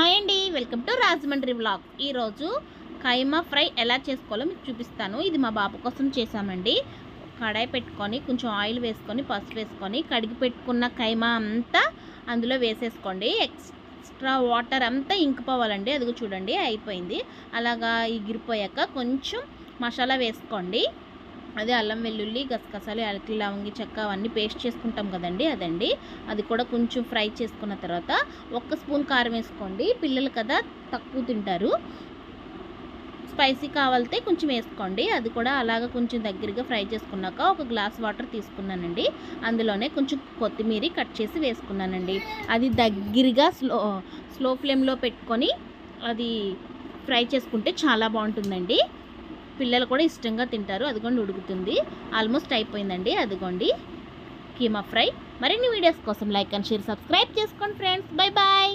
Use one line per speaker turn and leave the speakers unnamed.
Hi అండి, welcome to Rajahmundry vlog. ఈరోజు కైమా fry ఎలా చేసుకోవాలో మీకు చూపిస్తాను. ఇది మా బాబు కోసం చేశామండి. కడాయి పెట్టుకొని కొంచెం ఆయిల్ వేసుకొని పసుపు వేసుకొని కడిగి పెట్టుకున్న కైమా అంతా అందులో వేసేసుకోండి. ఎక్స్ట్రా వాటర్ అంతా ఇంకిపోవాలండి. అదిగో చూడండి అయిపోయింది. అలాగా ఎగిరిపోయాక కొంచెం మసాలా వేసుకోండి. అదే అల్లం వెల్లుల్లి గసగసాలు యాలకులు లవంగి చెక్క అవన్నీ పేస్ట్ చేసుకుంటాం కదండి, అదండి. అది కూడా కొంచెం ఫ్రై చేసుకున్న తర్వాత 1 స్పూన్ కారం వేసుకోండి. పిల్లలు కదా తక్కువ తింటారు. స్పైసీ కావాలితే కొంచెం వేసుకోండి. అది కూడా అలాగ కొంచెం దగ్గరగా ఫ్రై చేసుకున్నాక 1 గ్లాస్ వాటర్ తీసుకున్నానండి. అందులోనే కొంచెం కొత్తిమీర కట్ చేసి వేసుకున్నానండి. అది దగ్గరగా స్లో ఫ్లేమ్లో పెట్టుకొని అది ఫ్రై చేసుకుంటే చాలా బాగుంటుందండి. పిల్లలు కూడా ఇష్టంగా తింటారు. అదిగోండి ఉడుకుతుంది, ఆల్మోస్ట్ అయిపోయిందండి. అదిగోండి కీమా ఫ్రై. మరిన్ని వీడియోస్ కోసం లైక్ అండ్ షేర్ సబ్స్క్రైబ్ చేసుకోండి ఫ్రెండ్స్. Bye bye.